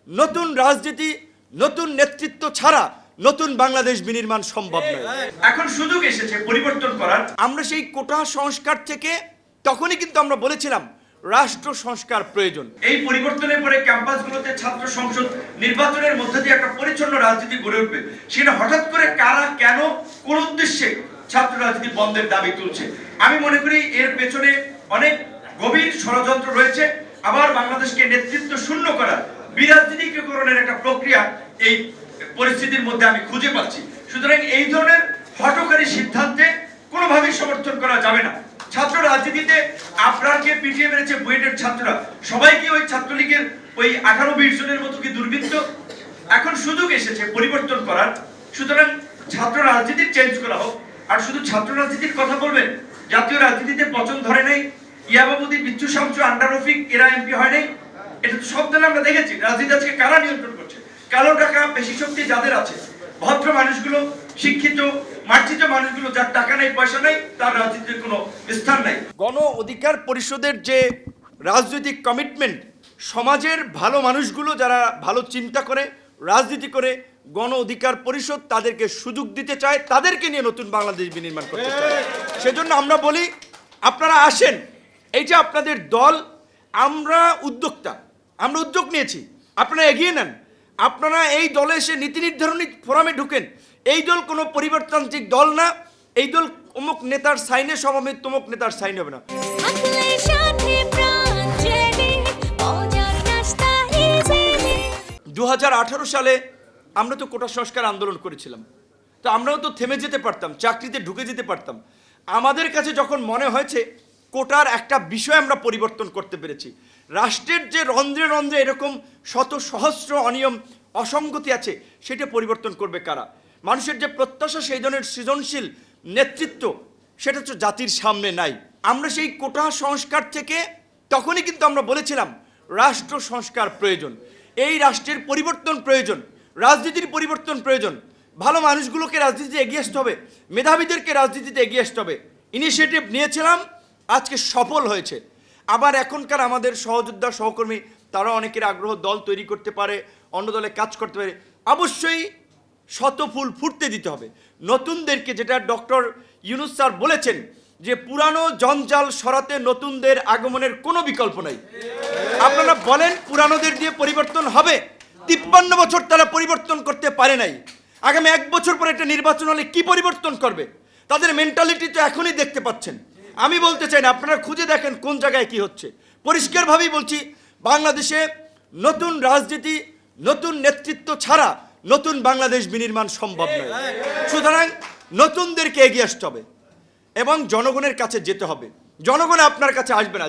নতুন রাজনীতি, নতুন নেতৃত্ব ছাড়া নতুন বাংলাদেশ বিনির্মাণ সম্ভব নয়। এখন সুযোগ এসেছে পরিবর্তন করার। আমরা সেই কোটা সংস্কার থেকে তখনই কিন্তু আমরা বলেছিলাম রাষ্ট্র সংস্কার প্রয়োজন। এই পরিবর্তনের পরে ক্যাম্পাসগুলোতে ছাত্র সংসদ নির্বাচনের মধ্যে দিয়ে একটা পরিচ্ছন্ন রাজনীতি গড়ে উঠবে। সেটা হঠাৎ করে কারা, কেন, কোন উদ্দেশ্যে ছাত্র রাজনীতি বন্ধের দাবি তুলছে, আমি মনে করি এর পেছনে অনেক গভীর ষড়যন্ত্র রয়েছে। আবার বাংলাদেশকে নেতৃত্ব শূন্য করার বিরাজনীতিকরণের একটা প্রক্রিয়া এই পরিস্থিতির মধ্যে আমি খুঁজে পাচ্ছি। সুতরাং এই ধরনের হঠকারী সিদ্ধান্তে কোনোভাবেই সমর্থন করা যাবে না। ছাত্র রাজনীতিতে আপনারকে পিটিয়ে মেরেছে বুয়েটের ছাত্ররা, সবাই কি ওই ছাত্রলীগের ওই 18-20 জনের মতো কি দুর্বৃত্ত? এখন সুযোগ এসেছে পরিবর্তন করার। সুতরাং ছাত্র রাজনীতি চেঞ্জ করা হোক। আর শুধু ছাত্র রাজনীতির কথা বলবেন, জাতীয় রাজনীতিতে পচন ধরে নাই, ইয়াবাবুদ্দি, বিচ্ছু শামসু, আন্ডার রফিক এরা এমপি হয় নাই। এটা তো সব দলে আমরা দেখেছি। রাজনীতি আজকে কারা নিয়ন্ত্রণ করছে? কালো টাকা বেশি শক্তি যাদের আছে, ভদ্র মানুষগুলো, শিক্ষিত মার্জিত মানুষগুলো, যার টাকা নেই, পয়সা নেই, তার রাজনীতির কোনো স্থান নাই। গণ অধিকার পরিষদের যে রাজনৈতিক কমিটমেন্ট, সমাজের ভালো মানুষগুলো যারা ভালো চিন্তা করে রাজনীতি করে, গণ অধিকার পরিষদ তাদেরকে সুযোগ দিতে চায়, তাদেরকে নিয়ে নতুন বাংলাদেশ বিনির্মাণ করতে চায়। সেজন্য আমরা বলি আপনারা আসেন। এই যে আপনাদের দল, আমরা উদ্যোক্তা, আমরা উদ্যোগ নিয়েছি, আপনারা এগিয়ে নেন। আপনারা এই দলে এসে নীতি নির্ধারণী ফোরামে ঢুকেন। এই দল কোনো পরিবারতান্ত্রিক দল না। এই দল অমুক নেতার সাইনে সমাবেত, তমুক নেতার সাইন হবে না। 2018 সালে আমরা তো কোটা সংস্কার আন্দোলন করেছিলাম, তো আমরাও তো থেমে যেতে পারতাম, চাকরিতে ঢুকে যেতে পারতাম। আমাদের কাছে যখন মনে হয়েছে কোটার একটা বিষয় আমরা পরিবর্তন করতে পেরেছি, রাষ্ট্রের যে রন্ধ্রে রন্ধ্রে এরকম শত সহস্র অনিয়ম অসঙ্গতি আছে, সেটা পরিবর্তন করবে কারা? মানুষের যে প্রত্যাশা, সেই ধরনের সৃজনশীল নেতৃত্ব, সেটা তো জাতির সামনে নাই। আমরা সেই কোটা সংস্কার থেকে তখনই কিন্তু আমরা বলেছিলাম রাষ্ট্র সংস্কার প্রয়োজন, এই রাষ্ট্রের পরিবর্তন প্রয়োজন, রাজনীতির পরিবর্তন প্রয়োজন। ভালো মানুষগুলোকে রাজনীতিতে এগিয়ে আসতে হবে, মেধাবীদেরকে রাজনীতিতে এগিয়ে আসতে হবে। ইনিশিয়েটিভ নিয়েছিলাম, আজকে সফল হয়েছে। আবার এখনকার আমাদের সহযোদ্ধা সহকর্মী, তারা অনেকের আগ্রহ, দল তৈরি করতে পারে, অন্য দলে কাজ করতে পারে। অবশ্যই শত ফুল ফুটতে দিতে হবে নতুনদেরকে, যেটা ডক্টর ইউনূস স্যার বলেছেন যে পুরানো জঞ্জাল সরাতে নতুনদের আগমনের কোনো বিকল্প নাই। আপনারা বলেন পুরানোদের দিয়ে পরিবর্তন হবে? 53 বছর তারা পরিবর্তন করতে পারে নাই। আগামী 1 বছর পরে একটা নির্বাচন হলে কি পরিবর্তন করবে? তাদের মেন্টালিটি তো এখনই দেখতে পাচ্ছেন। আমি বলতে চাই না, আপনারা খুঁজে দেখেন কোন জায়গায় কি হচ্ছে। পরিষ্কারভাবেই বলছি, বাংলাদেশে নতুন রাজনীতি, নতুন নেতৃত্ব ছাড়া নতুন বাংলাদেশ বিনির্মাণ সম্ভব নয়। সুতরাং নতুনদেরকে এগিয়ে আসতে হবে এবং জনগণের কাছে যেতে হবে। জনগণ আপনার কাছে আসবে না।